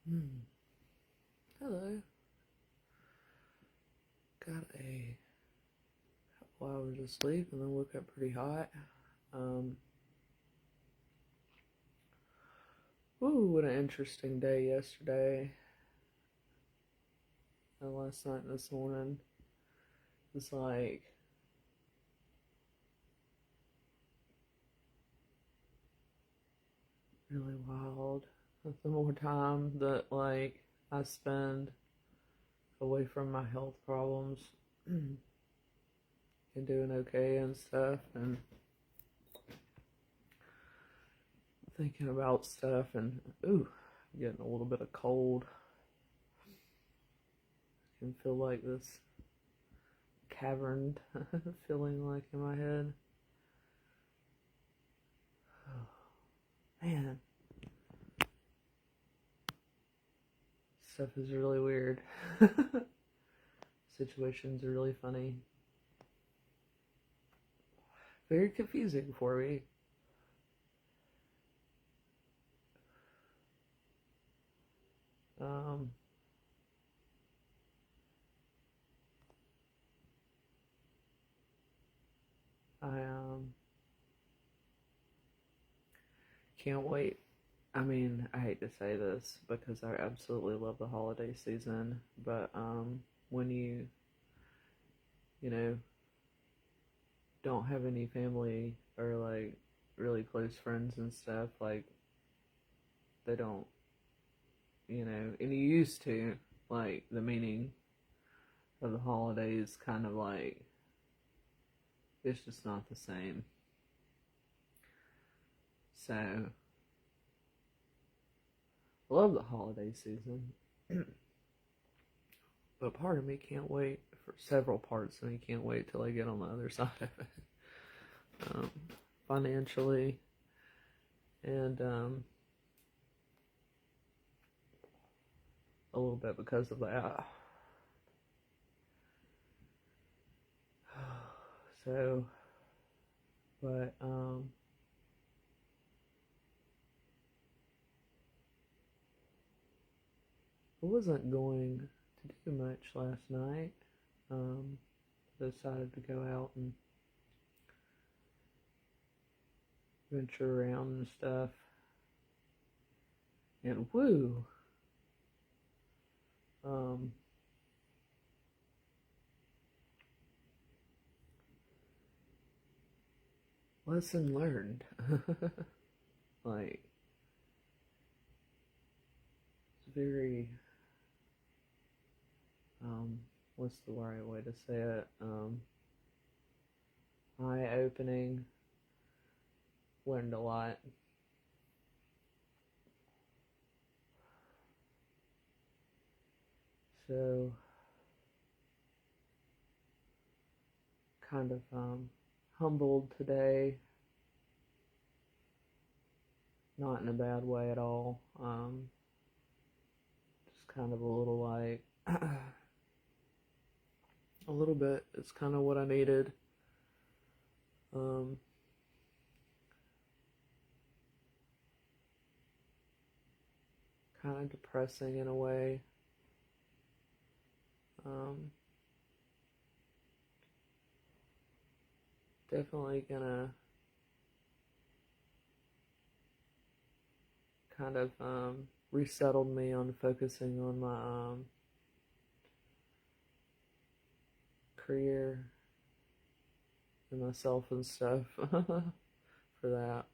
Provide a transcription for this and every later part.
Hmm. Hello. Got a couple hours of sleep and then woke up pretty hot. Um, what an interesting day yesterday. And last night and this morning. It's like really wild. The more time that I spend away from my health problems and doing okay and stuff and thinking about stuff and getting a little bit of cold. I can feel like this caverned feeling like in my head. Oh, man, stuff is really weird. Situations are really funny. Very confusing for me. Um, I can't wait. I mean, I hate to say this because I absolutely love the holiday season, but when you know, don't have any family or like really close friends and stuff, like they don't, and you used to, like the meaning of the holidays kind of like it's just not the same. So I love the holiday season. But part of me can't wait for several parts of me can't wait till I get on the other side of it. Um, Financially and a little bit because of that. So, but I wasn't going to do much last night. Um, Decided to go out and venture around and stuff. And um, lesson learned. Like, it's very, um, what's the right way to say it? Eye opening. Learned a lot. So, kind of humbled today. Not in a bad way at all. Just kind of a little like, a little bit. It's kind of what I needed. Um, Kind of depressing in a way. Um, Definitely gonna kind of resettled me on focusing on my career and myself and stuff for that.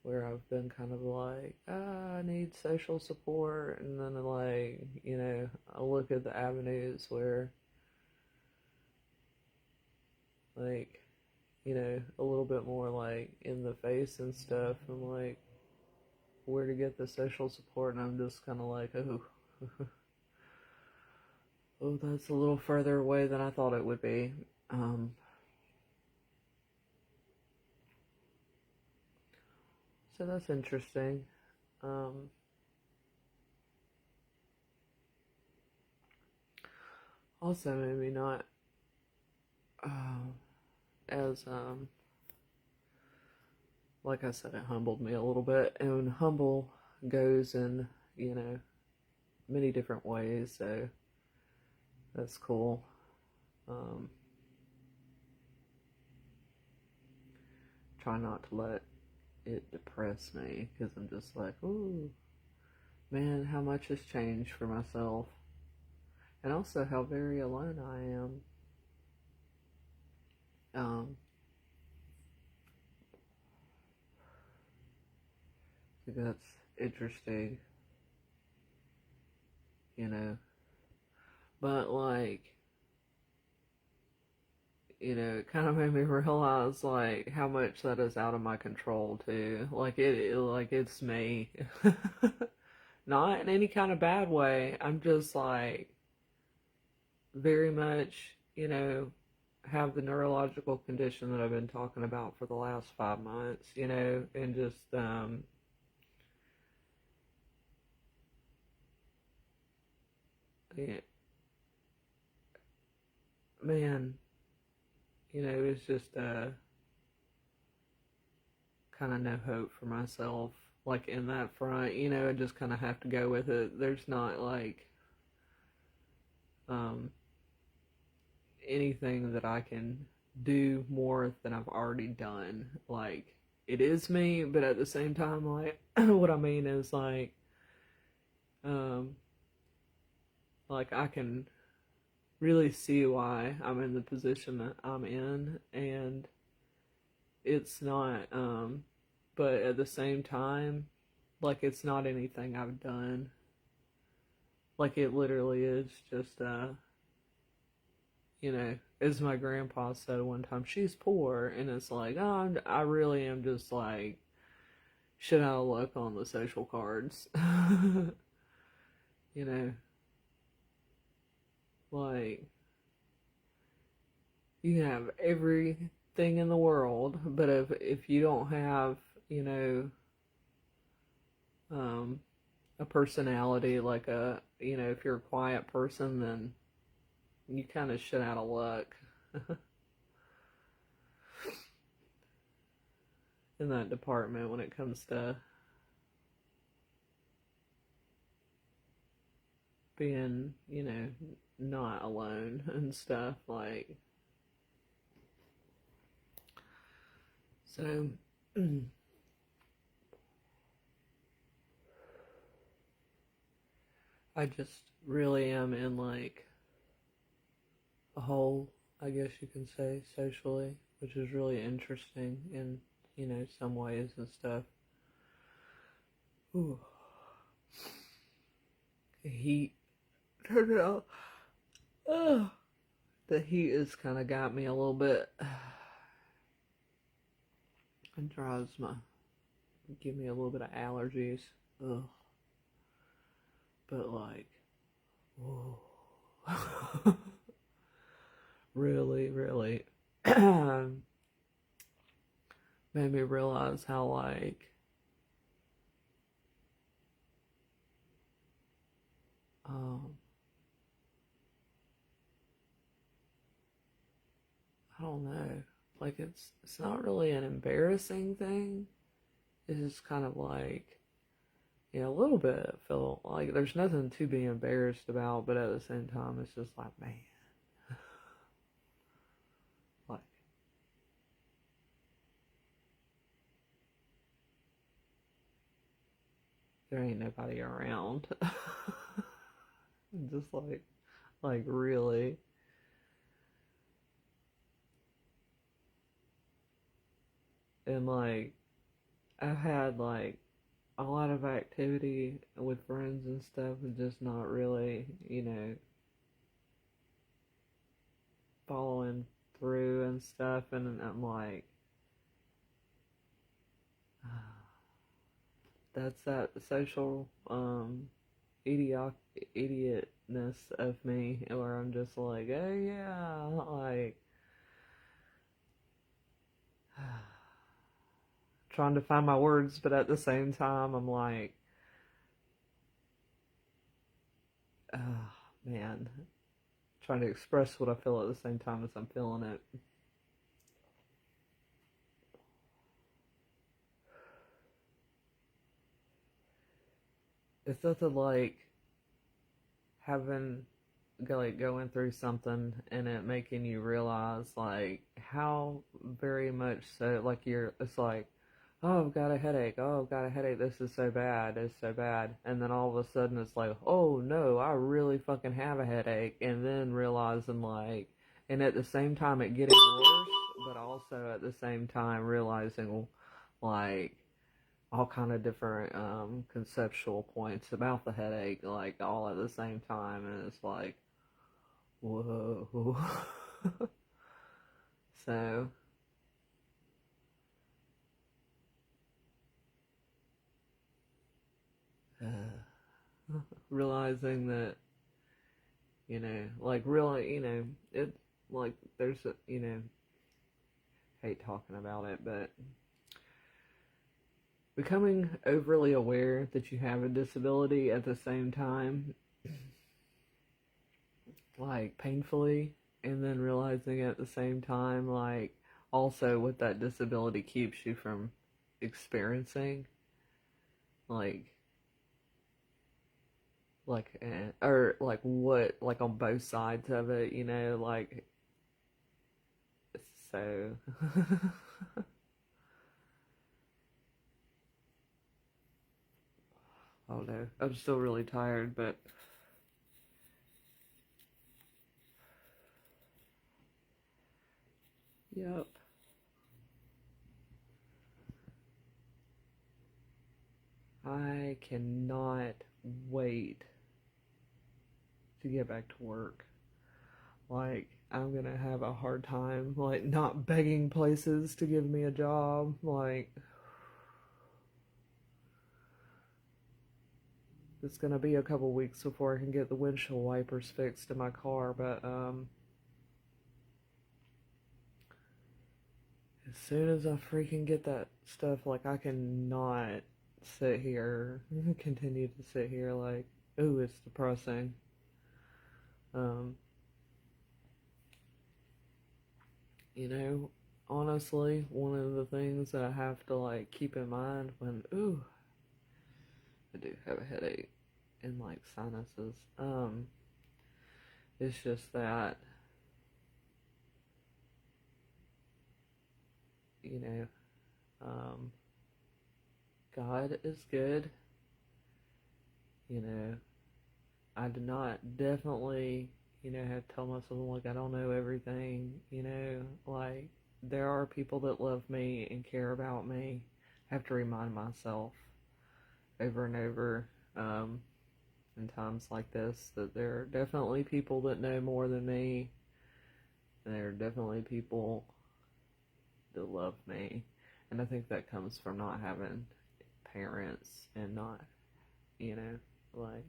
Where I've been kind of like, I need social support, and then like, I look at the avenues where like, a little bit more like in the face and stuff, and like where to get the social support, and I'm just kind of like, oh, oh, that's a little further away than I thought it would be. Um, so that's interesting. Um, Also, maybe not uh, as like I said, it humbled me a little bit, and humble goes in, you know, many different ways, so that's cool. Um, Try not to let it depress me because I'm just like, ooh, man, how much has changed for myself, and also how very alone I am. Um, I think that's interesting, you know. But like, it kind of made me realize like how much that is out of my control too. Like like it's me, not in any kind of bad way. I'm just like very much, have the neurological condition that I've been talking about for the last 5 months, and just yeah, man, it's just kind of no hope for myself. Like in that front, I just kind of have to go with it. There's not like um, anything that I can do more than I've already done. Like it is me, but at the same time, like what I mean is um, like I can really see why I'm in the position that I'm in, and it's not. But at the same time, like it's not anything I've done. Like it literally is just as my grandpa said one time, she's poor, and it's like, oh, I really am just like shit out of luck on the social cards. you know, like you can have everything in the world, but if you don't have, you know, um, a personality like if you're a quiet person, then you kind of shit out of luck in that department when it comes to being, not alone and stuff like so. I just really am in like a hole, I guess you can say, socially, which is really interesting in, some ways and stuff. Ooh, the heat turned out. Oh, the heat has kind of got me a little bit. It give me a little bit of allergies. Ugh. But like, whoa. Really, really made me realize how like um I don't know. Like it's not really an embarrassing thing. It's just kind of like a little bit. I feel like there's nothing to be embarrassed about, but at the same time, it's just like, man, like there ain't nobody around. Just like really, and like I've had like a lot of activity with friends and stuff, and just not really, following through and stuff, and I'm like, that's that social idiot idiotness of me, where I'm just like, oh yeah, like trying to find my words, but at the same time, I'm like, oh man, trying to express what I feel at the same time as I'm feeling it. It's nothing like having like going through something and it making you realize like how very much so like it's like, oh, I've got a headache, oh, I've got a headache, this is so bad, it's so bad, and then all of a sudden it's like, oh no, I really fucking have a headache, and then realizing like, and at the same time it getting worse, but also at the same time realizing like all kind of different conceptual points about the headache, like all at the same time, and it's like, whoa. So, realizing that, like really, it, like there's a, hate talking about it, but becoming overly aware that you have a disability at the same time, like painfully, and then realizing at the same time, like also what that disability keeps you from experiencing, like or like what, like on both sides of it, like so. Oh no, I'm still really tired, but yep. I cannot wait to get back to work. Like, I'm gonna have a hard time, like, not begging places to give me a job. Like, it's gonna be a couple weeks before I can get the windshield wipers fixed in my car, but, as soon as I freaking get that stuff, like, I cannot sit here, continue to sit here, like, ooh, it's depressing. Um, honestly, one of the things that I have to, like, keep in mind when, ooh, I do have a headache and, like, sinuses, it's just that, you know, um, God is good, you know, I do not definitely, have to tell myself, like, I don't know everything, like, there are people that love me and care about me. I have to remind myself over and over, in times like this, that there are definitely people that know more than me, and there are definitely people that love me. And I think that comes from not having parents and not, like,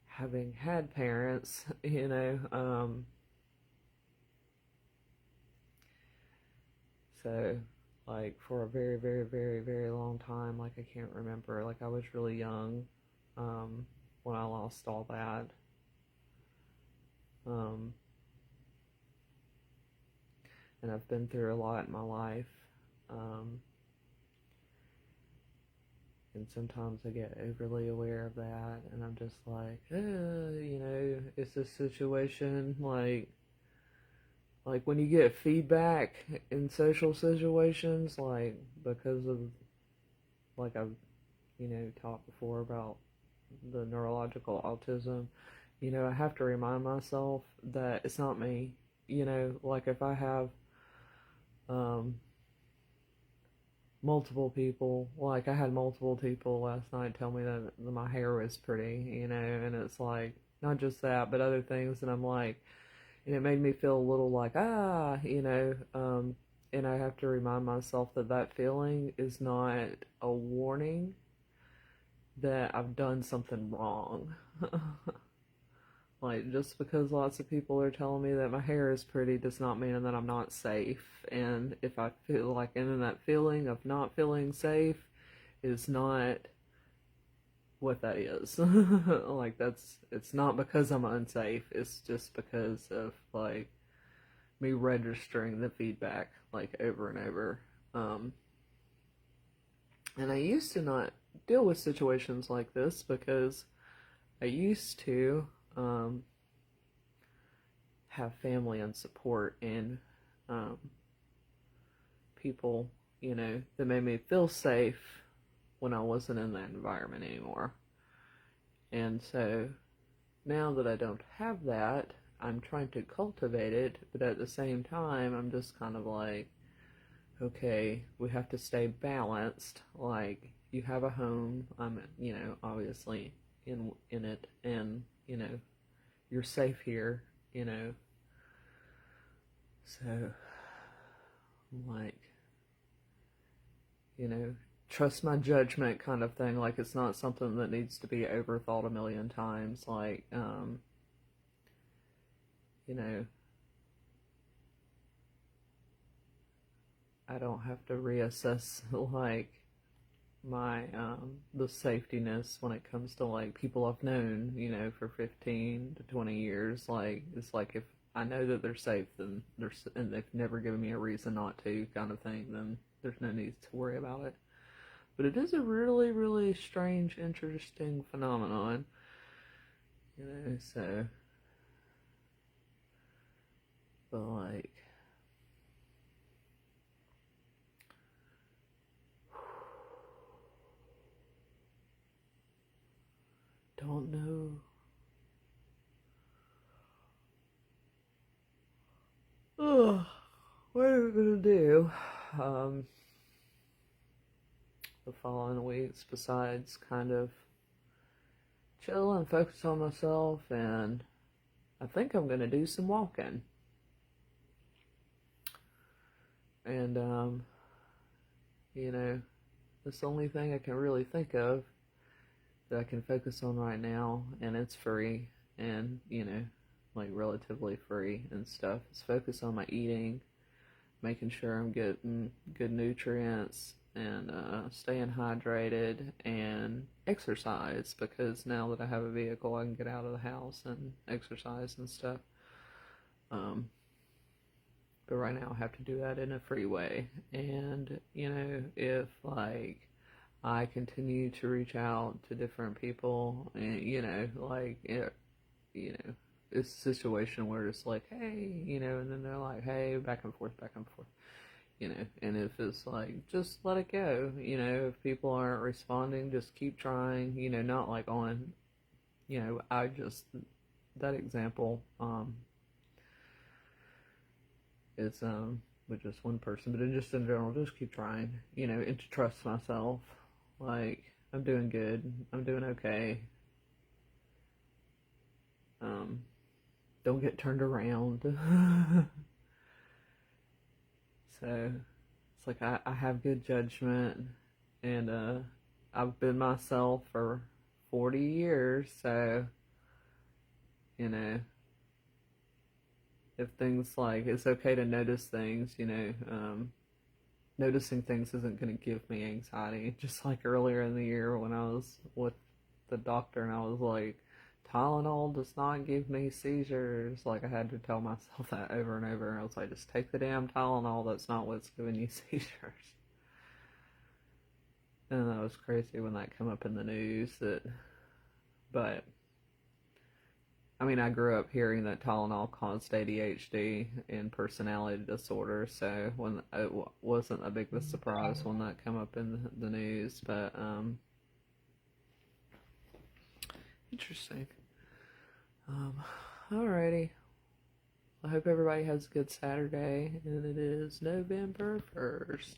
having had parents, so like for a very, very, very, very long time, like I can't remember, like I was really young, when I lost all that, um, and I've been through a lot in my life, um, and sometimes I get overly aware of that, and I'm just like, it's a situation like when you get feedback in social situations, like because of like I've talked before about the neurological autism, I have to remind myself that it's not me. Like if I have um, multiple people, like I had multiple people last night tell me that my hair was pretty, and it's like not just that, but other things, and I'm like, and it made me feel a little like and I have to remind myself that that feeling is not a warning that I've done something wrong. Like, just because lots of people are telling me that my hair is pretty does not mean that I'm not safe. And if I feel like, and then that feeling of not feeling safe is not what that is. Like, it's not because I'm unsafe, it's just because of, like, me registering the feedback, like, over and over. Um, and I used to not deal with situations like this because I used to have family and support and um, people, that made me feel safe when I wasn't in that environment anymore. And so now that I don't have that, I'm trying to cultivate it, but at the same time, I'm just kind of like, okay, we have to stay balanced. Like, you have a home, I'm, obviously in it, and you're safe here, So, like, trust my judgment kind of thing. Like, it's not something that needs to be overthought a million times. Like, you know, I don't have to reassess, like, my, the safetiness when it comes to, like, people I've known, for 15 to 20 years. Like, it's like if I know that they're safe, then and they've never given me a reason not to, kind of thing, then there's no need to worry about it. But it is a really, really strange, interesting phenomenon, so, but like, don't know. Ugh, what are we gonna do? Um, the following weeks, besides kind of chill and focus on myself, and I think I'm gonna do some walking. And it's the only thing I can really think of that I can focus on right now, and it's free, and like relatively free and stuff. Is focus on my eating, making sure I'm getting good nutrients, and staying hydrated, and exercise, because now that I have a vehicle, I can get out of the house and exercise and stuff. Um, but right now I have to do that in a free way. And, if like I continue to reach out to different people, and, like, it's a situation where it's like, hey, and then they're like, hey, back and forth, back and forth, and if it's like, just let it go, if people aren't responding, just keep trying, not like on, I just, that example, is, with just one person, but just in general, just keep trying, and to trust myself, like, I'm doing good, I'm doing okay, don't get turned around. So it's like I have good judgment, and I've been myself for 40 years, so you know if things, like, it's okay to notice things, noticing things isn't going to give me anxiety. Just like earlier in the year when I was with the doctor and I was like, Tylenol does not give me seizures. Like, I had to tell myself that over and over. I was like, just take the damn Tylenol. That's not what's giving you seizures. And that was crazy when that came up in the news. But I mean, I grew up hearing that Tylenol caused ADHD and personality disorder, so when it wasn't a big surprise when that came up in the news. But interesting. Alrighty. I hope everybody has a good Saturday, and it is November 1st.